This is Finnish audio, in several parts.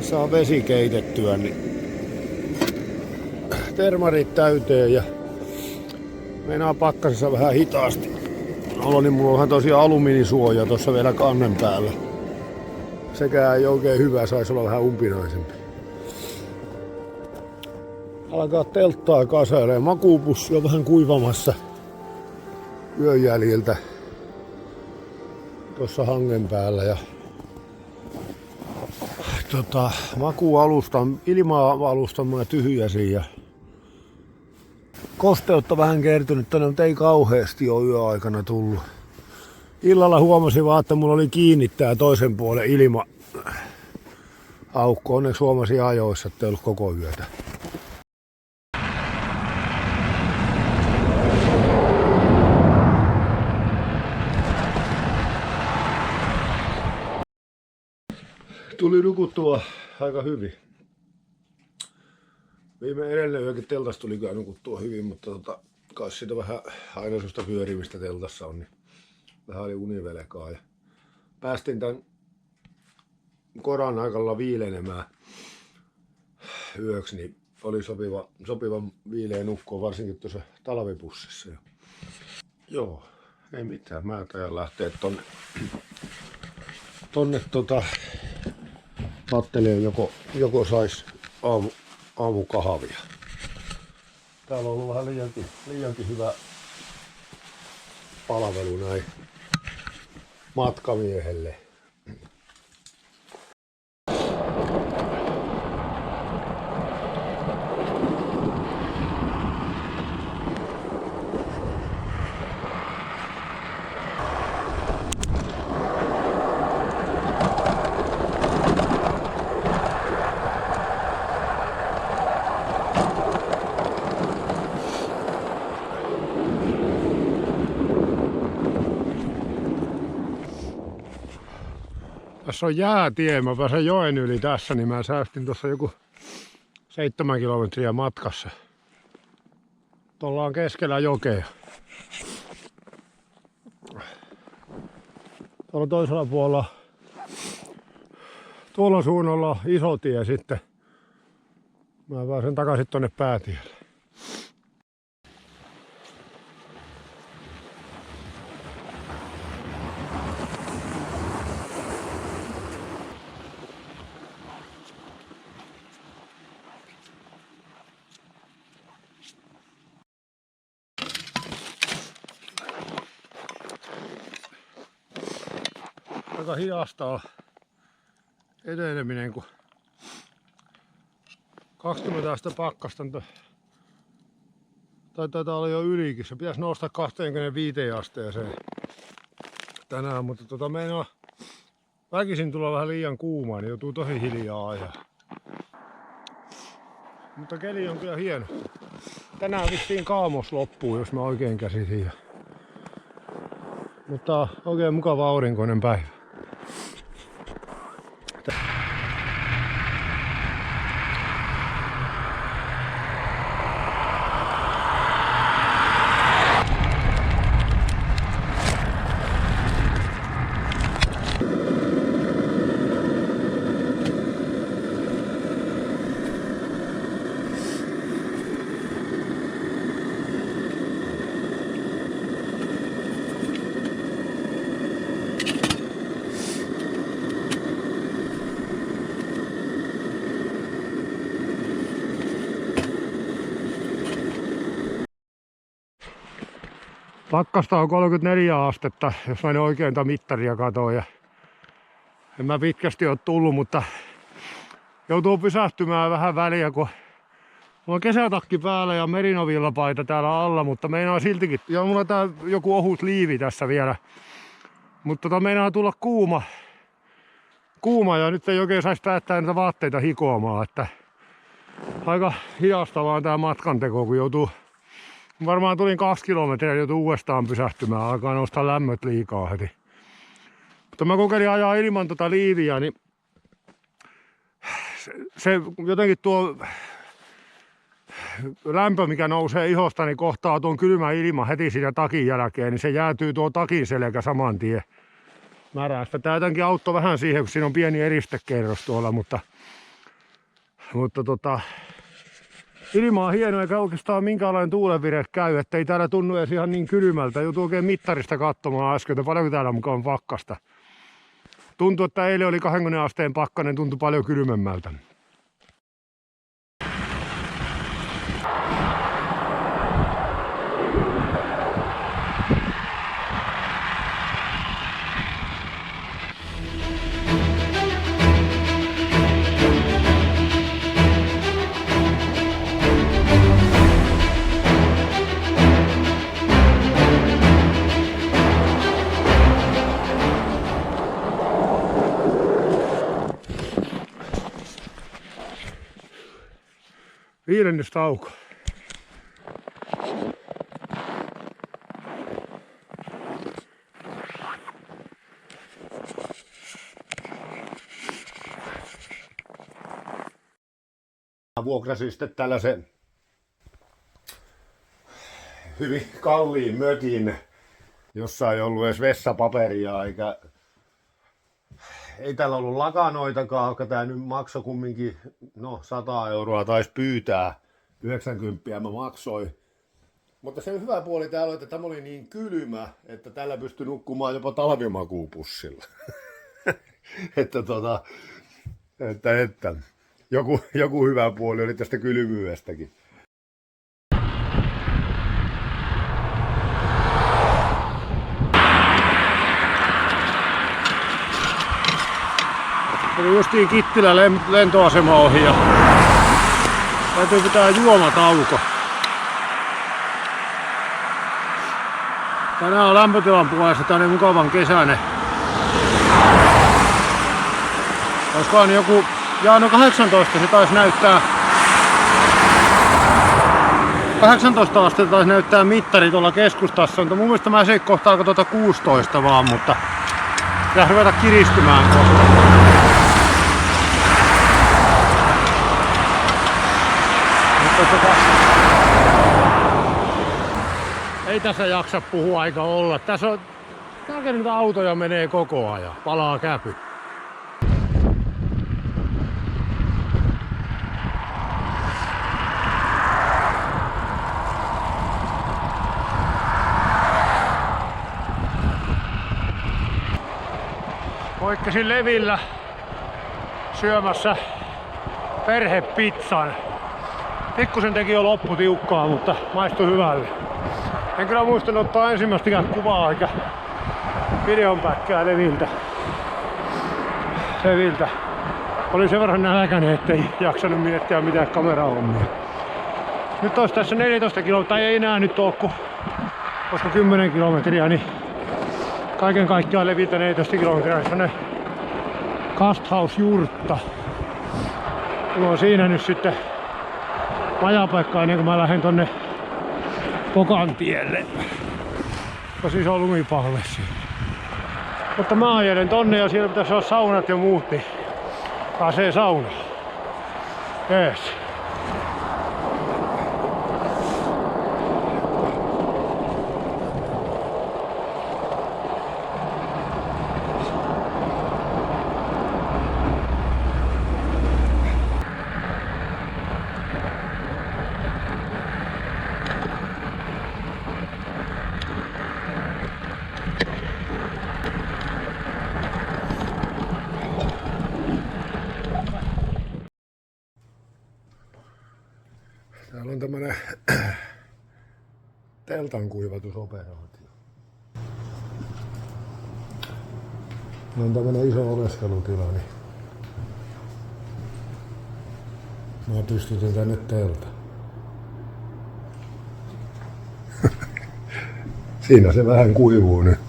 saa vesi keitettyä, niin termarit täyteen ja meinaa pakkasessa vähän hitaasti. Niin mulla onhan tosiaan alumiinisuoja tuossa vielä kannen päällä. Sekään ei oikein hyvä, saisi olla vähän umpinaisempi. Alkaa telttaa kasailemaan. Makuupussi on vähän kuivamassa yön jäljiltä tuossa hangen päällä. Ja makuualustan, ilma-alustan mä tyhjäsin ja kosteutta vähän kertynyt tänne, mutta ei kauheasti ole yöaikana tullut. Illalla huomasin vaan, että mulla oli kiinni tää toisen puolen ilma-aukko. Onneksi huomasin ajoissa, että ei ollut koko yötä. Tuli nukuttua aika hyvin. Viime edellinen yökin teltassa tuli kyllä nukuttua hyvin, mutta kai siitä vähän aina sellaista pyörimistä teltassa on, niin vähän oli univelkaa. Ja päästiin tän koran aikalla viilenemään yöksi, niin oli sopiva viileä nukkua, varsinkin tuossa talvipussissa. Ja joo, ei mitään. Mä tajan lähteä tonne kattelee joko sais aamukahvia. Täällä on ollut vähän liiankin hyvä palvelu näin matkamiehelle. Tässä on jäätie, mä pääsen joen yli tässä, niin mä säästin tuossa joku 7 kilometriä matkassa. Tuolla on keskellä jokea. Tuolla toisella puolella, tuolla suunnalla on iso tie sitten. Mä pääsen takaisin tonne päätielle. Aika hidasta on eteneminen, kun 20 astetta pakkasta taitaa olla jo ylikin. Se pitäisi nousta 25 asteeseen tänään, mutta meinaa väkisin tulla vähän liian kuumaa, niin joutuu tosi hiljaa ajaa. Mutta keli on kyllä hieno. Tänään vissiin kaamos loppuu, jos mä oikein käsitin. Mutta oikein mukava aurinkoinen päivä. Pakkasta on 34 astetta, jos mä en oikein mittaria katoo. Ja en mä pitkästi ole tullut, mutta joutuu pysähtymään vähän väliä, kun mulla on kesätakki päällä ja merinovillapaita täällä alla, mutta meinaa siltikin. Ja mulla on tää joku ohut liivi tässä vielä. Mutta meinaa tulla kuuma ja nyt ei oikein saisi päättää niitä vaatteita hikoamaan. Että aika hidasta vaan tää matkanteko, kun joutuu. Varmaan tulin 2 kilometriä ja joutuu uudestaan pysähtymään. Alkaa nousta lämmöt liikaa heti. Mutta mä kokeilin ajaa ilman liiviä, niin se jotenkin tuo lämpö, mikä nousee ihosta, niin kohtaa tuon kylmä ilma heti siinä takin jälkeen, niin se jäätyy tuo takin selkä saman tien märästä. Tää jotenkin auttoi vähän siihen, kun siinä on pieni eristekerros tuolla, mutta Mutta ilma on hieno eikä oikeastaan minkäänlainen tuulenvire käy, että ei täällä tunnu edes ihan niin kylmältä. Joutuu oikein mittarista katsomaan äsken, että paljonko täällä mukaan on pakkasta. Tuntuu, että eilen oli 20 asteen pakkanen, tuntui paljon kylmemmältä. Viidennystauko. Vuokrasin sitten tällaisen hyvin kalliin mökin, jossa ei ollut edes vessapaperia eikä ei täällä ollut lakanoitakaan, joka tää nyt maksoi kumminkin 100 euroa taisi pyytää. 90 mä maksoin. Mutta se hyvä puoli täällä on, että tämä oli niin kylmä, että tällä pystyi nukkumaan jopa talvimakuupussilla. että joku hyvä puoli oli tästä kylmyydestäkin. Oli justiin Kittilä lentoasema ohi ja täytyy pitää juomatauko. Tänään on lämpötilan puolesta, tää on mukavan kesäinen. Olisikohan joku, 18 se taisi näyttää. 18 astetta taisi näyttää mittari tuolla keskustassa, mutta mun mielestä mä kohtaako 16 vaan, mutta pitää ruveta kiristymään kohta. Ei tässä jaksa puhua aika olla. Tässä on niitä autoja menee koko ajan. Palaa käpy. Poikkesin Levillä syömässä perhepizzan. Pikkusen teki jo lopputiukkaa, mutta maistui hyvälle. En kyllä muistanut ottaa ensimmäistäkään kuvaa eikä videon pätkää Leviltä. Olin sen verran nälkäinen, ettei jaksanut miettiä mitään kamerahommia. Nyt olisi tässä 14 kilometriä, tai ei enää nyt ole, koska 10 kilometriä, niin kaiken kaikkiaan Leviltä 14 kilometriä, niin semmonen Gasthaus-jurtta. Mulla on siinä nyt sitten majapaikka ennen kuin mä lähden tonne Pokantielle. Siis on lumipalvessa. Mutta mä ajelen tonne ja siellä pitäisi olla saunat ja muut, niin pääsee saunaan. Jees. Täällä on tämmönen teltan kuivatusoperaatio. Täällä on tämmönen iso oleskelutila, niin mä pystytin tänne teltan. Siinä se vähän kuivuu nyt.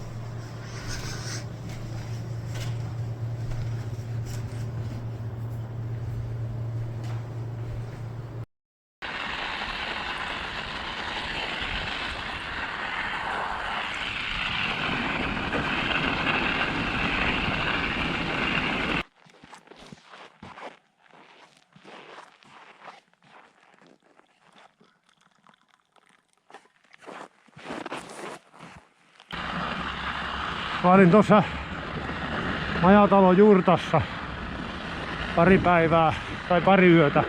Mä olin tuossa majatalon jurtassa pari päivää tai pari yötä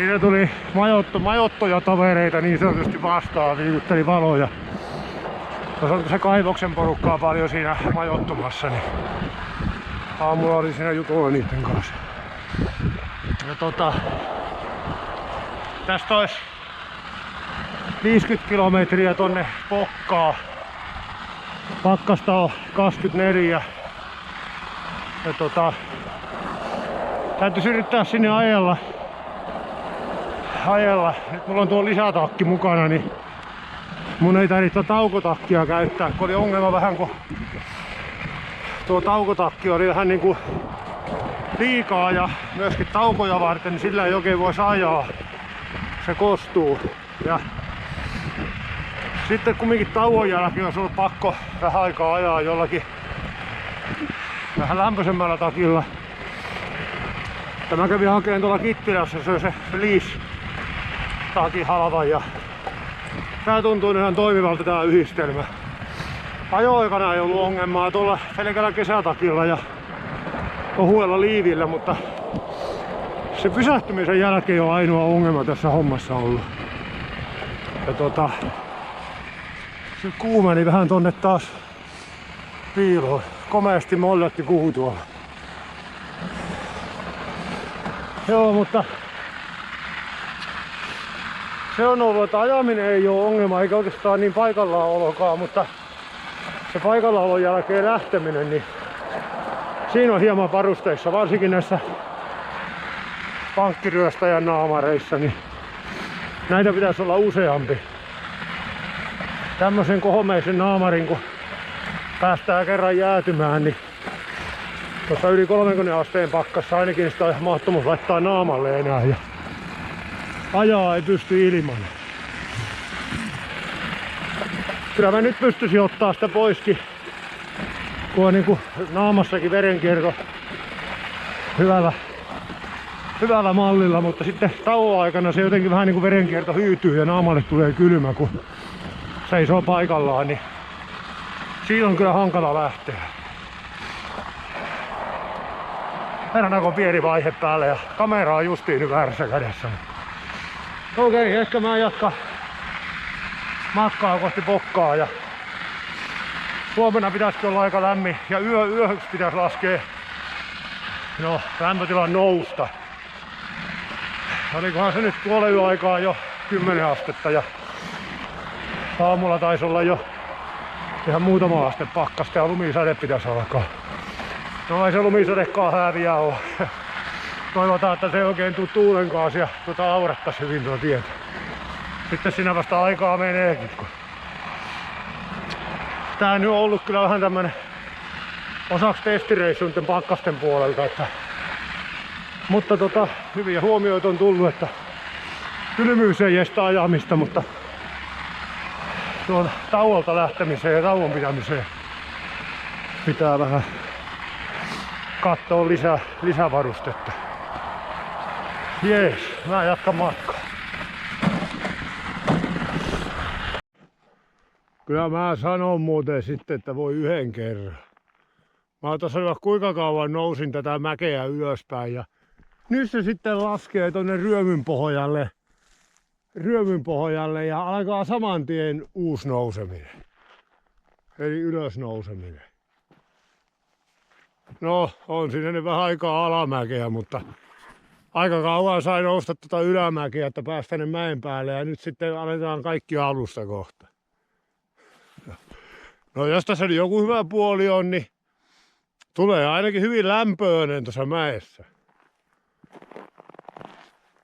Siinä tuli majoittuja tovereita niin sanotusti vastaan, viivytteli valoja. Tuossa on se kaivoksen porukkaa paljon siinä majoittumassa, niin aamulla oli siinä jutulla niiden kanssa. Ja tästä olisi 50 kilometriä tonne Pokkaan. Pakkasta on 24. Ja täytyisi yrittää sinne ajella. Nyt mulla on tuo lisätakki mukana, niin mun ei tarvitse taukotakkia käyttää, kun oli ongelma vähän, kun tuo taukotakki oli vähän niinku liikaa ja myöskin taukoja varten, niin sillä ei oikein voisi ajaa. Se kostuu. Ja sitten kumminkin tauon jälkeen olisi ollut pakko vähän aikaa ajaa jollakin vähän lämpöisemmällä takilla. Mä kävin hakemaan tuolla Kittilässä, se on se Fleece-takin halva ja tää tuntuu ihan toimivalta tää yhdistelmä. Ajo-aikana ei ollut ongelmaa tuolla pelkällä kesätakilla ja ohuella liivillä, mutta se pysähtymisen jälkeen on ainoa ongelma tässä hommassa ollut. Ja se kuumeni vähän tonne taas piiloon. Komeasti mollatti kuhu tuolla. Joo, mutta se on ollut, että ajaminen ei ole ongelma, eikä oikeastaan niin paikallaan olokaan, mutta se paikallaolon jälkeen lähteminen, niin siinä on hieman varusteissa, varsinkin näissä pankkiryöstäjän naamareissa, niin näitä pitäisi olla useampi. Tämmöisen kohomeisen naamarin, kun päästään kerran jäätymään, niin tuossa yli 30 asteen pakkassa ainakin sitä on mahtomus laittaa naamalle enää ja ajaa ei pysty ilman. Kyllä mä nyt pystyisin ottaa sitä poiskin, kun on niinku naamassakin verenkierto hyvällä mallilla, mutta sitten tauon aikana se jotenkin vähän niinku verenkierto hyytyy ja naamalle tulee kylmä, kun seisoo paikallaan, niin siitä on kyllä hankala lähteä. Herran on pieni vaihe päälle ja kamera on justiin nyt väärässä kädessä. Okei, ehkä mä jatkan matkaa kohti Pokkaa ja huomenna pitäisi olla aika lämmin ja yöhöksi pitäisi laskea lämpötilan nousta. Olikohan se nyt puolen yön aikaa jo 10 astetta ja aamulla taisi olla jo ihan muutama aste pakkasta ja lumisade pitäisi alkaa. No ei se lumisadekaan häviä oo. Toivotaan, että se ei oikein tuu tuulenkaan ja aurattais hyvin tuo tietä. Sitten siinä vasta aikaa meneekin. Tää nyt on ollut kyllä vähän tämmönen osaksi testireissu nyt pakkasten puolelta. Mutta hyviä huomioita on tullut, että kylmyys ei estä ajamista, mutta tuon tauolta lähtemiseen ja tauon pitämiseen pitää vähän katsoa lisävarustetta. Jees, mä jatkan matkaa. Kyllä mä sanon muuten sitten, että voi yhden kerran. Mä oon tuossa kuinka kauan nousin tätä mäkeä ylöspäin ja nyt se sitten laskee tonne ryömynpohjalle ja alkaa saman tien uusi nouseminen. Eli ylös nouseminen. No, on siinä nyt vähän aikaa alamäkeä, mutta aika kauan sai nousta tuota ylämäkeä, että päästä tänne mäen päälle ja nyt sitten aletaan kaikki alusta kohta. No jos tässä joku hyvä puoli on, niin tulee ainakin hyvin lämpöinen tuossa mäessä.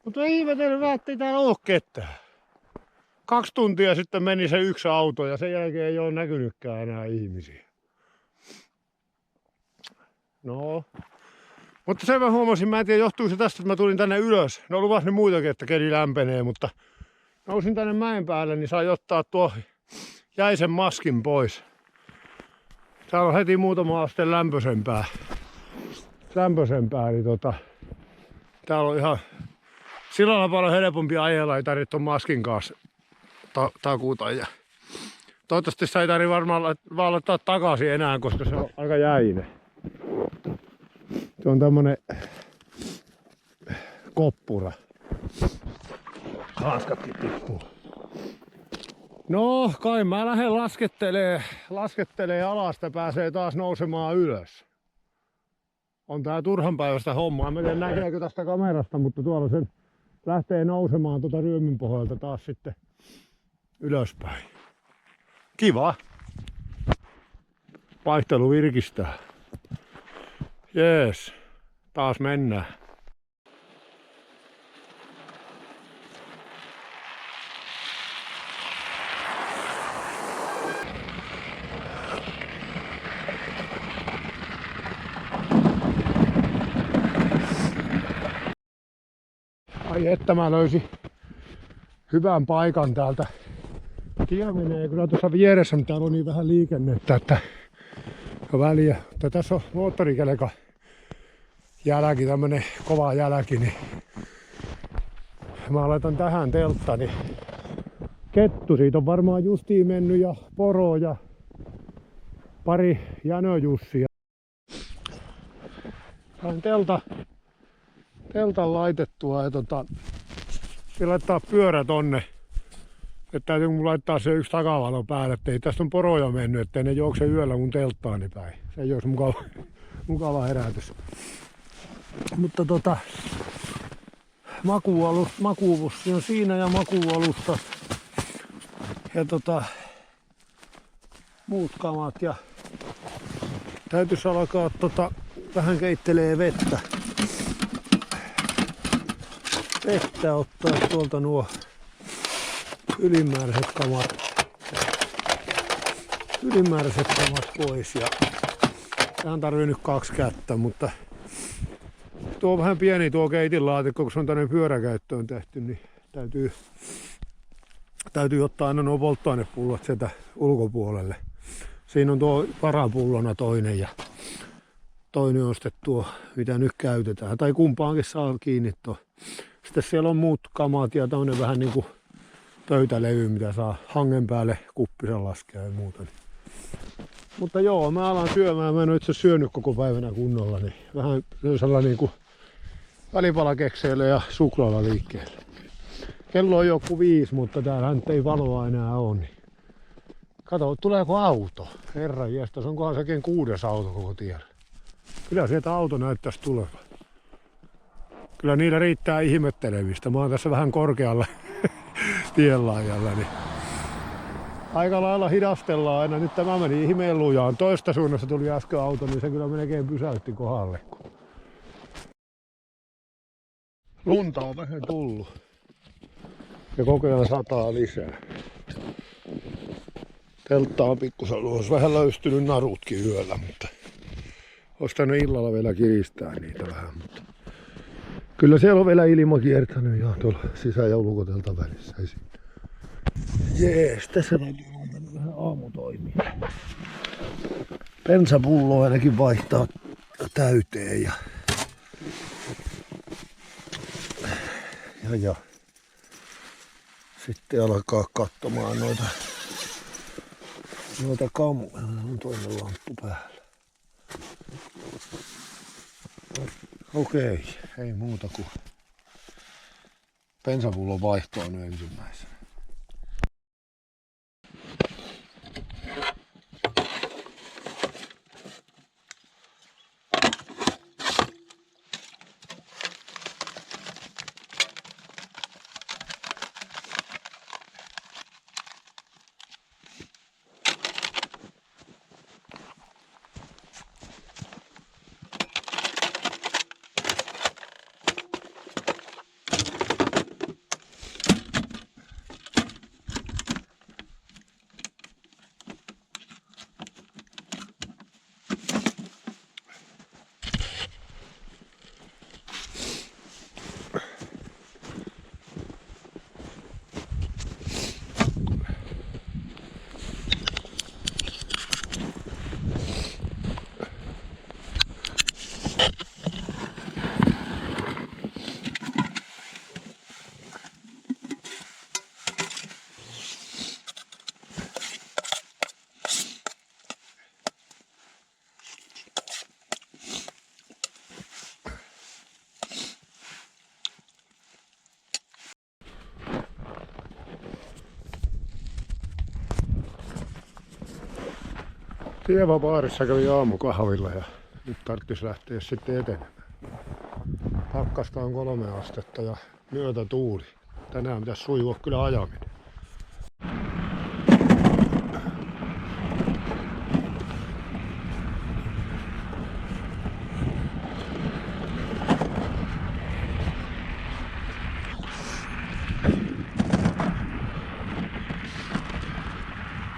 Mutta ihmetellä, ettei täällä ole ketään. 2 tuntia sitten meni se yksi auto ja sen jälkeen ei ole näkynytkään enää ihmisiä. No. Mutta sen mä huomasin, mä en tiedä johtuuko se tästä, että mä tulin tänne ylös. No lupas ne muitakin, että keli lämpenee, mutta nousin tänne mäen päälle, niin sai ottaa tuo jäisen maskin pois. Täällä on heti muutama aste lämpöisempää, niin täällä on ihan sillä lailla paljon helpompi ajella, ei tarvitse tuon maskin kanssa takuta. Ja toivottavasti sitä ei tarvitse varmaan vaan laittaa takaisin enää, koska se on aika jäinen. Se on tämmönen koppura. Hanskatkin tippuu. No, kai mä lähden laskettelee alas, että pääsee taas nousemaan ylös. On tää turhanpäiväistä hommaa. Mä en tiedä näkeekö tästä kamerasta, mutta tuolla sen lähtee nousemaan tuota ryömin pohjalta taas sitten ylöspäin. Kiva. Vaihtelu virkistää. Jees. Taas mennään. Ai että mä löysin hyvän paikan täältä. Tie menee kyllä tuossa vieressä, mutta täällä on niin vähän liikennettä, että on väliä. Mutta tässä on moottorikelkan jälki, tämmönen kova jälki, niin mä laitan tähän telttani. Kettu siitä on varmaan justiin mennyt ja poro ja pari jänöjussia. Sain teltan laitettua ja laittaa pyörä tonne. Että täytyy mun laittaa se yksi takavalo päälle, ettei tästä on poroja mennyt, ettei ne juokse yöllä mun telttaani päin. Se ei olisi mukava herätys. Mutta makuuvussi on siinä ja makuualusta. Ja muut kamat ja täytyisi alkaa vähän keittelee vettä. Vettä ottaa tuolta nuo ylimääräiset kamat pois. Ja tähän tarvii nyt 2 kättä, mutta tuo on vähän pieni tuo keitinlaatikko, kun se on tänne pyöräkäyttöön tehty, niin täytyy ottaa aina nuo polttoainepullot sieltä ulkopuolelle. Siinä on tuo varapullona toinen ja toinen on sitten tuo, mitä nyt käytetään. Tai kumpaankin saa kiinni tuo. Sitten siellä on muut kamat ja tämmönen vähän niinku pöytälevy, mitä saa hangen päälle kuppisen laskea ja muuta. Mutta joo, mä alan syömään. Mä en ole itse syönyt koko päivänä kunnolla, niin vähän sellainen niinku välipalakekseille ja suklaalla liikkeelle. Kello on joku 5, mutta täällä nyt ei valoa enää ole. Niin. Kato, tuleeko auto? Herran jästäs, onkohan sekin 6. auto koko tiellä? Kyllä sieltä auto näyttäisi tulevan. Kyllä niillä riittää ihmettelevistä. Mä oon tässä vähän korkealla tienlaajalla. Niin aika lailla hidastellaan aina. Nyt tämä meni ihmeen lujaan. Toista suunnasta tuli äsken auto, niin se kyllä melkein pysäytti kohdalle. Lunta on vähän tullut. Ja koko ajan sataa lisää. Teltta on pikkusen luos. Vähän löystynyt narutkin yöllä, mutta olisi tänne illalla vielä kiristää niitä vähän. Mutta kyllä siellä on vielä ilma kiertänyt ihan tuolla sisä- ja ulkotelta välissä. Jees, tässä täytyy mennä vähän aamutoimia. Bensapullo ainakin vaihtaa täyteen ja sitten alkaa katsomaan noita kamuja. On toinen lamppu päällä. Okei, ei muuta kuin bensapullon vaihtoa nyt ensimmäisenä. Tieva-baarissa kävi aamukahvilla ja nyt tarvitsisi lähteä sitten etenemään. Pakkasta on 3 astetta ja myötätuuli. Tänään pitäisi sujua kyllä ajaminen.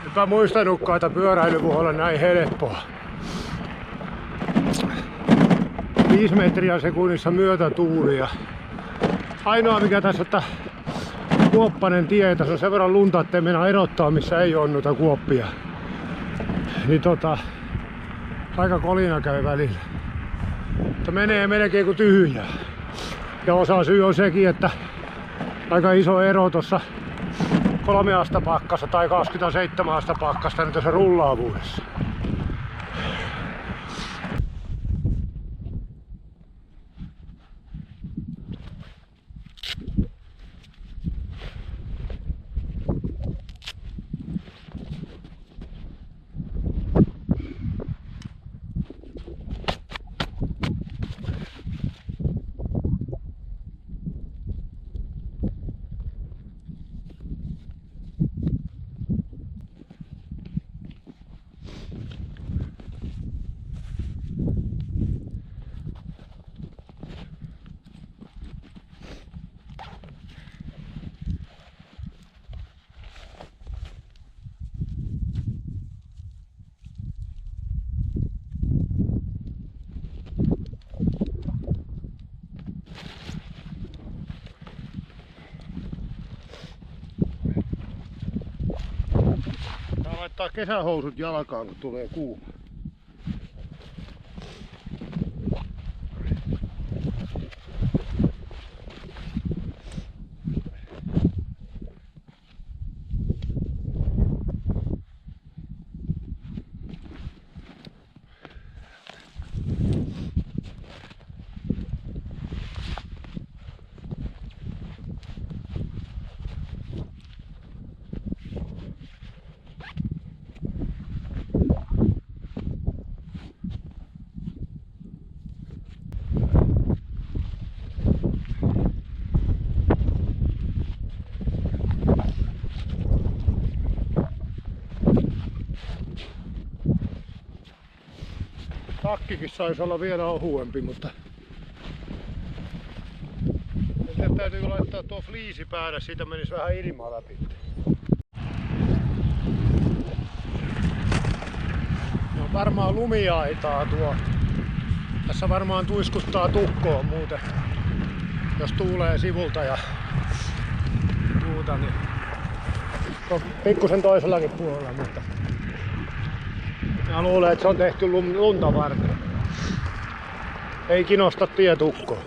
Enpä muistanutkaan, että pyöräily voi olla näin helppoa. 5 metriä sekunnissa myötätuuli ja ainoa mikä tässä, että kuoppanen tie, tässä on sen verran lunta, ettei mennä erottaa missä ei ole noita kuoppia. Niin aika kolina käy välillä. Mutta menee melkein kuin tyhjää. Ja osa syy on sekin, että aika iso ero tuossa 3 astetta pakkasta tai 27 astetta pakkasta nyt tässä rullaavuudessa. Laittaa kesähousut jalkaan kun tulee kuuma. Takkikin saisi olla vielä ohuempi, mutta nyt täytyy laittaa tuo fliisi päälle, siitä menisi vähän ilmaa läpi. No varmaan lumiaitaa tuo. Tässä varmaan tuiskuttaa tukkoon muuten, jos tuulee sivulta ja muuta, niin pikkusen toisellakin puolella, mutta mä luulen, että se on tehty lunta varten. Ei kinosta tietukkoa.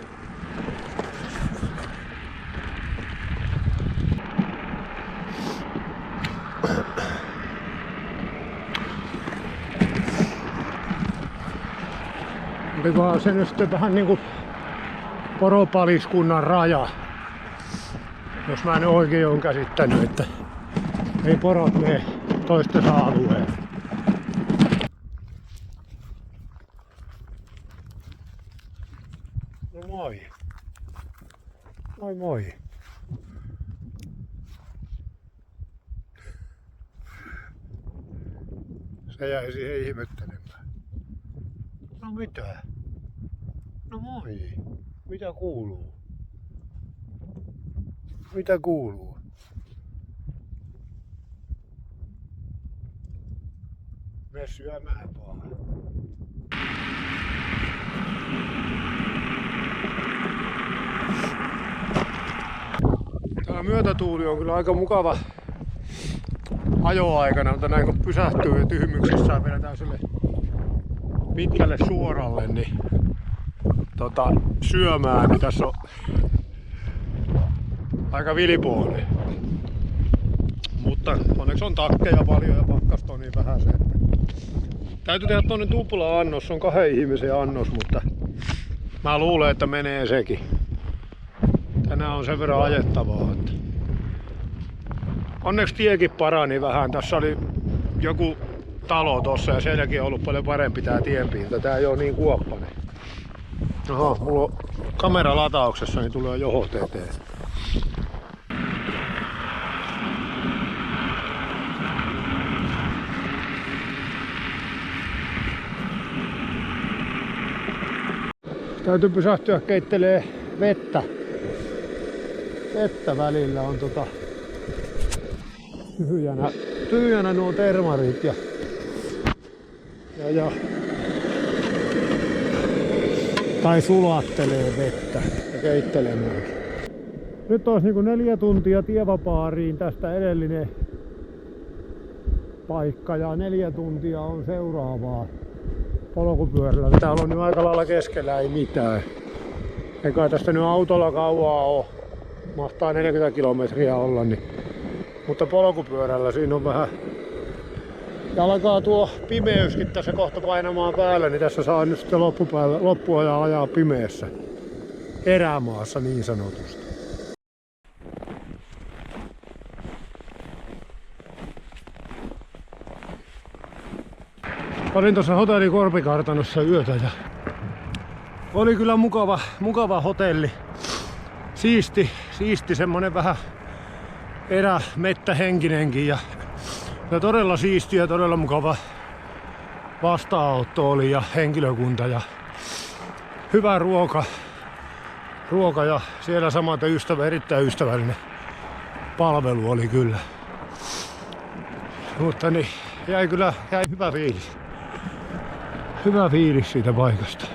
Olikohan se nyt sitten vähän niinku poropaliskunnan raja. Jos mä en oikein oon käsittänyt, että ei porot mene toistensa alueelle. No moi. Moi moi. Se jäi siihen ihmettelemään. No mitä? No moi. Mitä kuuluu? Mitä kuuluu? Mene syömään vaan. Tää myötätuuli on kyllä aika mukava ajoaikana, mutta näin kun pysähtyy ja tyhmyksissään vedetään sille pitkälle suoralle niin syömään, niin tässä on aika vilipoinen. Mutta onneksi on takkeja paljon ja pakkasta on niin vähän se, että täytyy tehdä toinen tupla-annos, on 2 ihmisen annos, mutta mä luulen, että menee sekin. Tänään on sen verran ajettavaa, että onneksi tiekin parani vähän. Tässä oli joku talo tossa ja sen jälkeen on ollut paljon parempi tää tienpinta. Tää ei oo niin kuoppainen. Oho, mulla on kamera latauksessa, niin tulee johot eteen. Täytyy pysähtyä keittelee vettä. Vettä välillä on tyhjänä nuo termarit ja tai sulattelee vettä ja keittelemäänkin. Nyt olisi niinku 4 tuntia tievapaariin tästä edellinen paikka ja 4 tuntia on seuraavaa polkupyörällä. Täällä on nyt aika lailla keskellä ei mitään. Eikä tästä nyt autolla kauaa oo. Mahtaa 40 kilometriä olla, niin. Mutta polkupyörällä siinä on vähän. Ja alkaa tuo pimeyskin tässä kohta painamaan päällä, niin tässä saa nyt sitten loppuajan ajaa pimeässä erämaassa niin sanotusti. Olin tuossa hotelli Korpikartanossa yötä ja oli kyllä mukava hotelli. Siisti semmonen vähän erämettähenkinenkin ja todella siisti ja todella mukava vastaanotto oli ja henkilökunta ja hyvä ruoka ja siellä samaten erittäin ystävällinen palvelu oli kyllä. Mutta niin jäi hyvä fiilis. Hyvä fiilis siitä paikasta.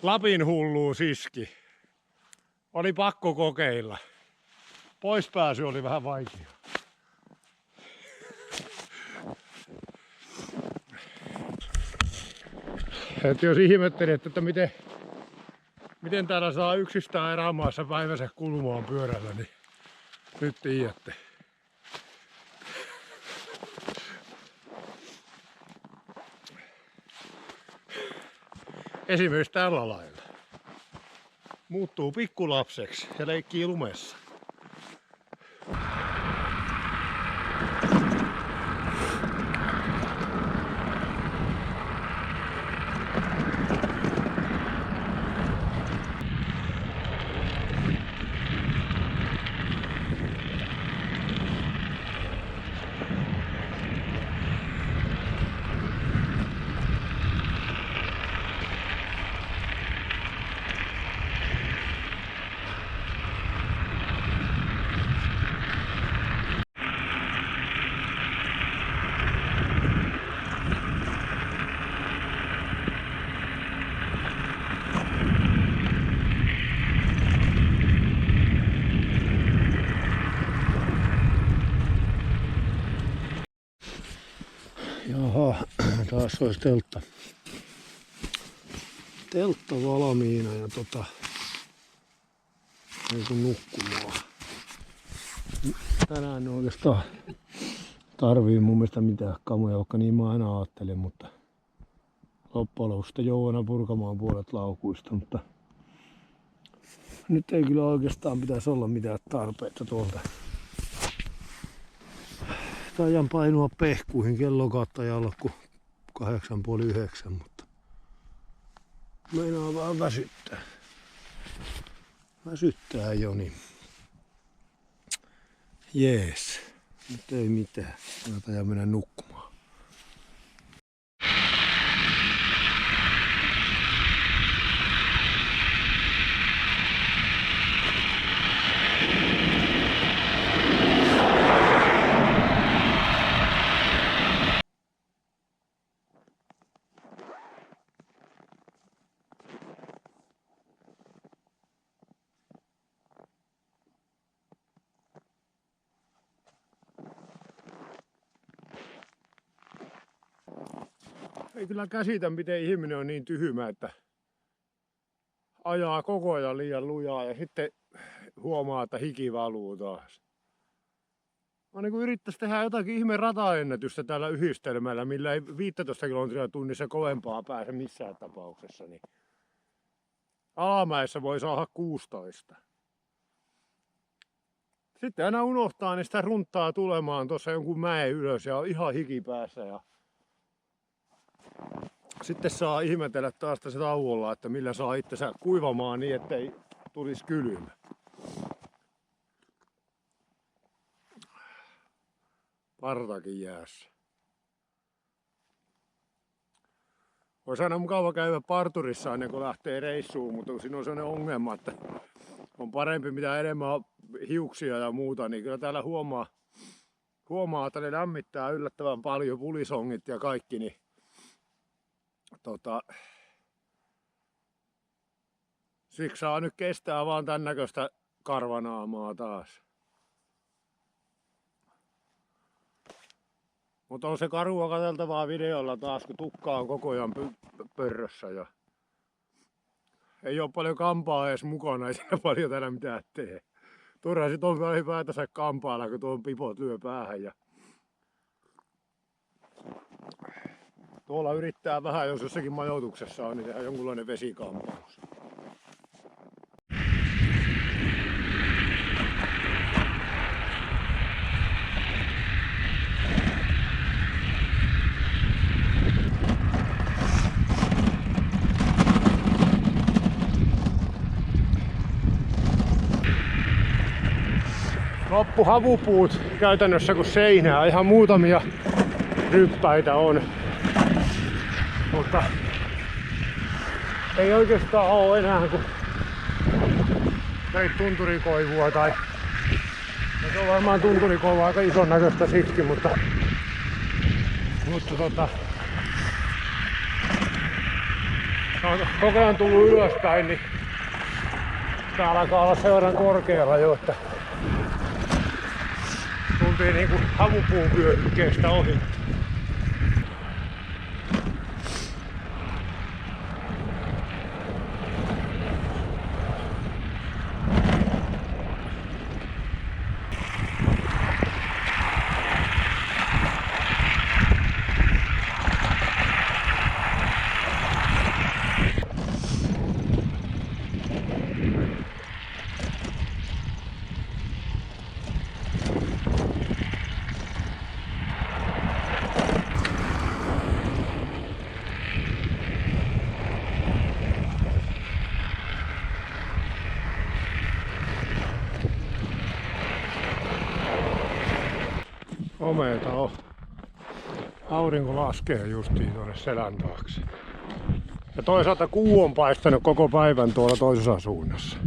Lapin hulluus iski. Oli pakko kokeilla. Poispääsy oli vähän vaikea. Et jos ihmettelet, että miten täällä saa yksistään erämaassa päivänsä kulumaan pyörällä, niin nyt tiedätte. Esimerkiksi tällä lailla. Muuttuu pikkulapseksi ja leikkii lumessa. Jaha, taas olisi teltta valmiina ja ei kun nukkumaan. Tänään en oikeastaan tarvii mun mielestä mitään kamuja, vaikka niin mä aina ajattelen, mutta loppujen lopuksi sitten joudun purkamaan puolet laukuista, mutta nyt ei kyllä oikeastaan pitäisi olla mitään tarpeita oikeastaan ajan painua pehkuihin. Kello kaattaa olla kuin 8:30, mutta meinaa vaan väsyttää. Väsyttää jo, niin jees. Nyt ei mitään. Kannattaa mennä nukkumaan. Ei kyllä käsitä, miten ihminen on niin tyhmä, että ajaa koko ajan liian lujaa ja sitten huomaa, että hiki valuu taas. Mä niin kuin yrittäisi tehdä jotakin ihme rataennätystä tällä yhdistelmällä, millä ei 15 kilometriä tunnissa kovempaa pääse missään tapauksessa. Niin alamäessä voi saada 16. Sitten aina unohtaa, niin sitä runttaa tulemaan tuossa jonkun mäen ylös ja on ihan hiki päässä. Ja sitten saa ihmetellä taas tässä tauolla, että millä saa itsensä kuivamaan niin, ettei tulisi kylmä. Partakin jäässä. Olisi aina mukava käydä parturissa ennen kuin lähtee reissuun, mutta siinä on sellainen ongelma, että on parempi mitä enemmän hiuksia ja muuta, niin kyllä täällä huomaa että ne lämmittää yllättävän paljon, pulisongit ja kaikki, niin siksi saa nyt kestää vaan tän näköistä karvanaamaa taas. Mutta on se karua katseltavaa videolla taas, kun tukka on koko ajan pörrössä ja ei ole paljon kampaa edes mukana, ei siinä paljon täällä mitään tee. Turha sit on ylipäätänsä kampaalla, kun tuon pipot lyö päähän. Ja tuolla yrittää vähän, jos jossakin majoituksessa on, niin tehdään jonkunlainen vesikampaus. Loppu havupuut käytännössä kuin seinää, ihan muutamia ryppäitä on. Mutta ei oikeastaan ole enää kuin tunturikoivua tai se on varmaan tunturikoivua aika ison näköistä siksi, mutta on koko ajan tullut ylöspäin, niin tää alkaa olla sen verran korkealla jo, että tultiin niinku havupuun vyöhykkeestä ohi. Komeeta on. Aurinko laskee justiin tuonne selän taakse. Ja toisaalta kuu on paistanut koko päivän tuolla toisessa suunnassa.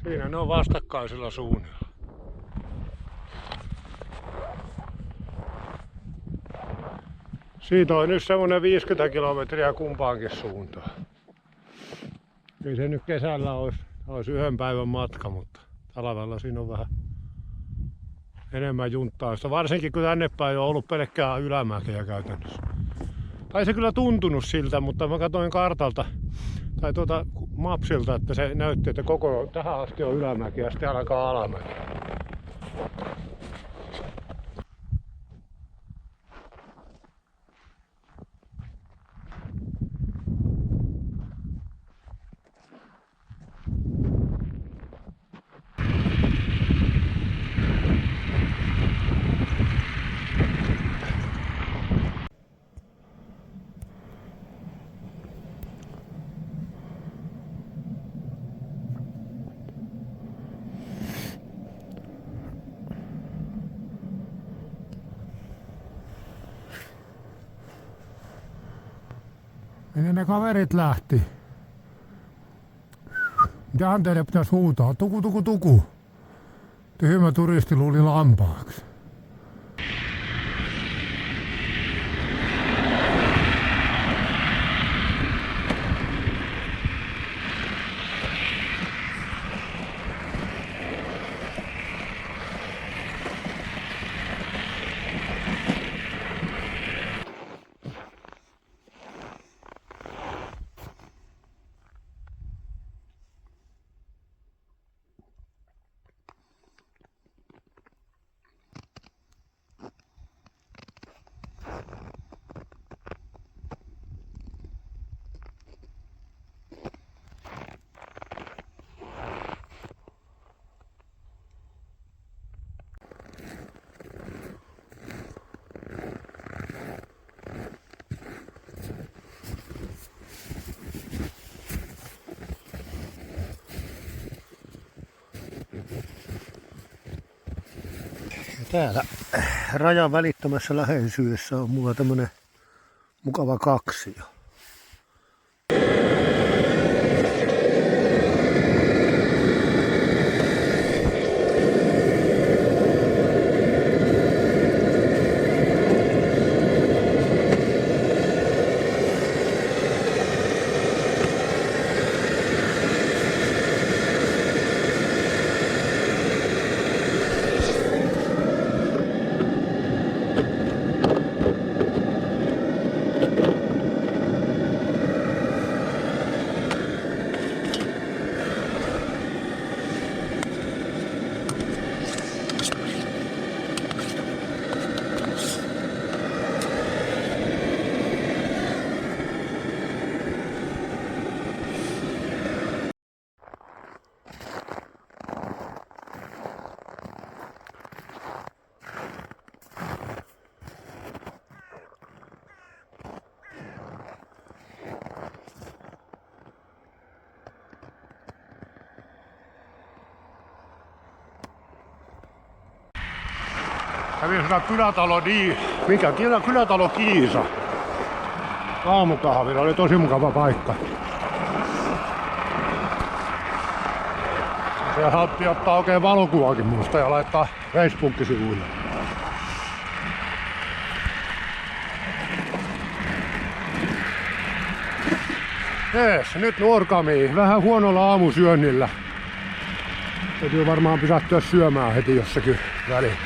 Siinä ne on vastakkaisilla suunnilla. Siitä on nyt semmonen 50 kilometriä kumpaankin suuntaan. Kyllä se nyt kesällä olisi yhden päivän matka, mutta talvella siinä on vähän enemmän junttausta. Varsinkin kun tänne päin on ollut pelkkää ylämäkeä käytännössä. Tai se kyllä tuntunut siltä, mutta mä katsoin kartalta tai mapsilta, että se näytti, että koko tähän asti on ylämäki ja sitten alkaa alamäki. Minne ne kaverit lähti? Mitähän teille pitäisi huutaa? Tuku, tuku, tuku. Tyhmä turisti luuli lampaaksi. Täällä rajan välittömässä läheisyydessä on mulla tämmönen mukava kaksio. Kävin siinä kylätalo Kiisa. Aamukahvilla oli tosi mukava paikka. Siellä saatti ottaa oikein valokuvakin musta ja laittaa Facebook-sivuille. Jees, nyt Nuorgamiin. Vähän huonolla aamusyönnillä. Täytyy varmaan pysähtyä syömään heti jossakin väliin.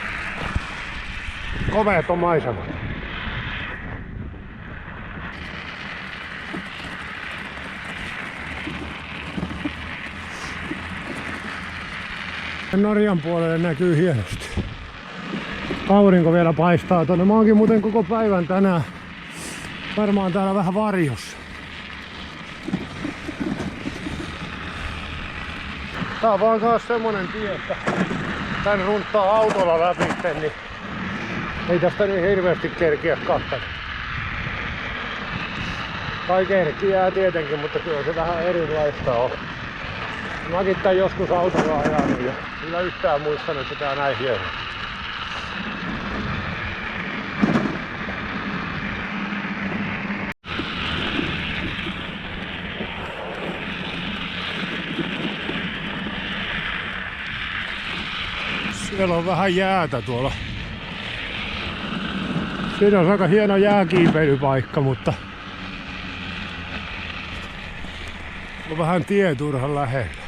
Komeet on maisemat. Norjan puolelle näkyy hienosti. Aurinko vielä paistaa tonne. Mä oonkin muuten koko päivän tänään. Varmaan täällä vähän varjossa. Tää on vaan taas semmonen tie, että tän runttaa autolla läpi, niin ei tästä niin hirveästi kerkiä katsella. Tai kerkiää tietenkin, mutta kyllä se vähän erilaista on. Mäkin tän joskus autolla ajanut ja kyllä yhtään muistanut, että tää näin hieno. Siellä on vähän jäätä tuolla. Siinä on aika hieno jääkiipeilypaikka, mutta on vähän tie turhan lähellä.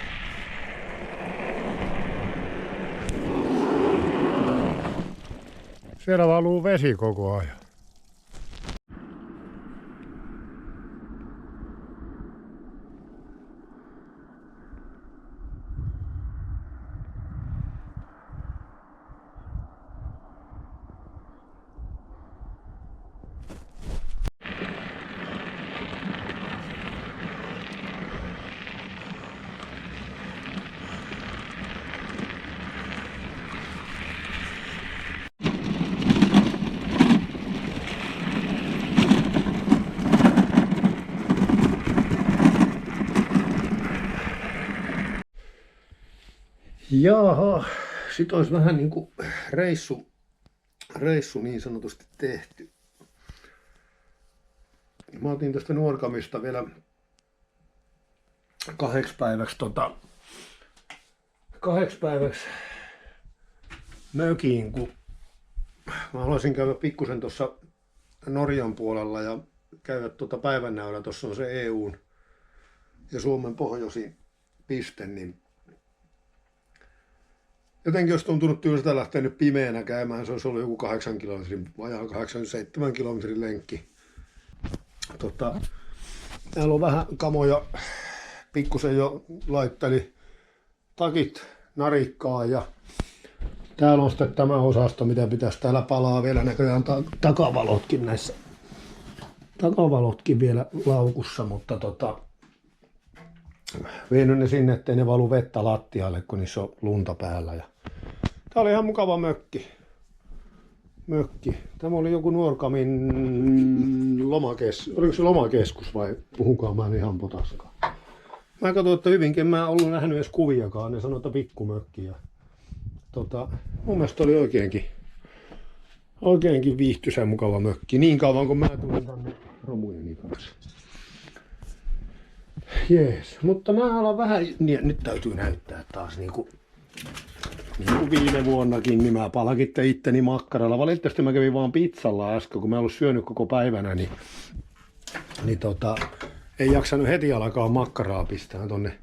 Siellä valuu vesi koko ajan. Jaha, sit olisi vähän niinku reissu niin sanotusti tehty. mä otin tästä Nuorgamista vielä 2 päiväksi 2 päiväksi mökiin, kun mä haluaisin käydä pikkusen tuossa Norjan puolella ja käydä päivännäöllä. Tuossa on se EUn ja Suomen pohjoisin piste, niin jotenkin olisi tuntunut tylsältä lähteä nyt pimeänä käymään. Se olisi ollut joku 8 kilometrin, vajaa 87 kilometrin lenkki. Täällä on vähän kamoja, pikkusen jo laitteli takit narikkaa ja täällä on sitten tämä osasto, mitä pitäisi täällä palaa vielä näköjään takavalotkin näissä. Takavalotkin vielä laukussa, mutta vienyt ne sinne, ettei ne valu vettä lattialle, kun niissä on lunta päällä. Ja tää oli ihan mukava mökki. Tämä oli joku Nuorgamin oliko se lomakeskus vai puhunkaan mä ihan potaskaan. Mä katsoin, että hyvinkin mä en ollut nähnyt edes kuviakaan, ne sanoi, että pikkumökki. Ja mun mielestä oli oikeinkin viihtyisä mukava mökki, niin kauan kun mä tulin tänne romujeni kanssa. Jees, mutta mä alan vähän, nyt täytyy näyttää taas niin kuin viime vuonnakin, niin mä palkitte itteni makkaralla. Valitettavasti mä kävin vaan pizzalla äsken, kun mä en ollut syönyt koko päivänä, niin ei jaksanut heti alkaa makkaraa pistää tonne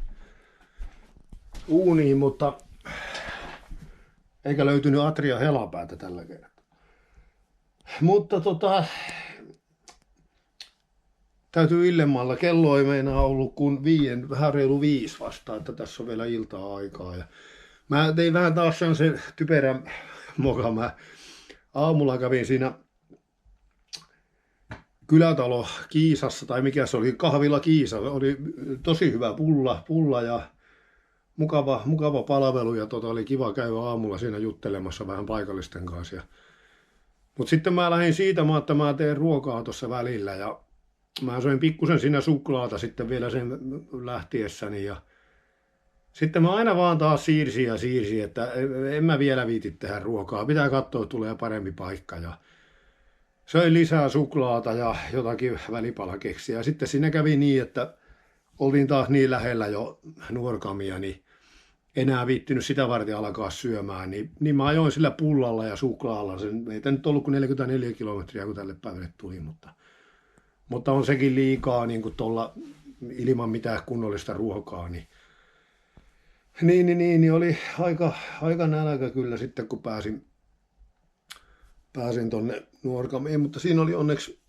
uuniin, mutta eikä löytynyt Atria helapäätä tällä kertaa. Mutta täytyy illemmalla. Kello ei meinaa ollut kuin vähän reilu 5 vasta, että tässä on vielä iltaa aikaa. Ja mä tein vähän taas sen typerän moka. Mä aamulla kävin siinä kylätalo Kiisassa, tai mikä se oli, kahvila Kiisa. Oli tosi hyvä pulla ja mukava palvelu ja oli kiva käydä aamulla siinä juttelemassa vähän paikallisten kanssa. Mutta sitten mä lähdin siitä, että mä teen ruokaa tuossa välillä ja mä söin pikkusen siinä suklaata sitten vielä sen lähtiessäni ja sitten mä aina vaan taas siirsin, että en mä vielä viiti tehdä ruokaa, pitää katsoa, että tulee parempi paikka ja söin lisää suklaata ja jotakin välipalakeksiä ja sitten siinä kävi niin, että oltiin taas niin lähellä jo Nuorgamia, niin enää viittinyt sitä varten alkaa syömään, niin mä ajoin sillä pullalla ja suklaalla. Ei tämä nyt ollut kuin 44 kilometriä, kun tälle päivälle tuli, mutta on sekin liikaa niin kuin tuolla ilman mitään kunnollista ruokaa. Niin oli aika nälkä kyllä sitten, kun pääsin tonne Nuorgamiin, mutta siinä oli onneksi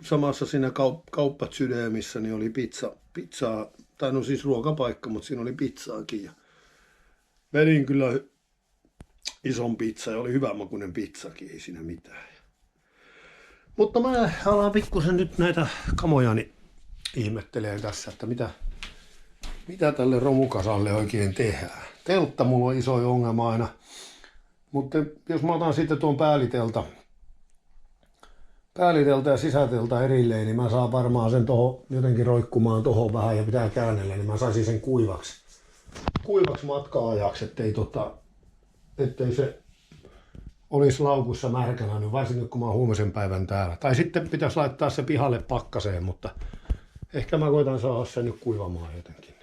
samassa siinä kauppasydämissä niin oli pizzaa, tai no siis ruokapaikka, mutta siinä oli pizzaakin. Ja vedin kyllä ison pizza ja oli hyvänmakuinen pizzakin, ei siinä mitään. Mutta mä alan pikkusen nyt näitä kamojani ihmettelee tässä, että mitä tälle romukasalle oikein tehdään. Teltta mulla on iso ongelma aina, mutta jos mä otan sitten tuon pääliteltä ja sisäteltä erilleen, niin mä saan varmaan sen jotenkin roikkumaan tohon vähän ja pitää käännellä, niin mä saisin sen kuivaksi matka-ajaksi, ettei se olisi laukussa märkänä, niin varsinkin kun mä oon huomisen päivän täällä. Tai sitten pitäisi laittaa se pihalle pakkaseen, mutta ehkä mä koitan saada sen nyt kuivamaan jotenkin.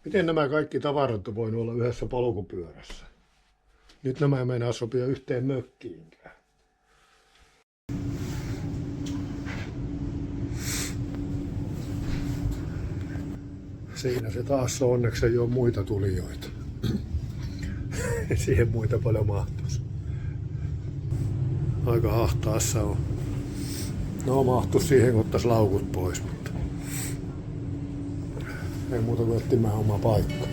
Miten nämä kaikki tavarat on voinut olla yhdessä polkupyörässä? Nyt nämä ei meinaa sopia yhteen mökkiinkään. Siinä se taas on, onneksi ei ole muita tulijoita. Siihen muita paljon mahtuisi. Aika hahtaassa on. No mahtuisi siihen, kun ottaisi laukut pois, mutta ei muuta kuin etsimään oma paikka.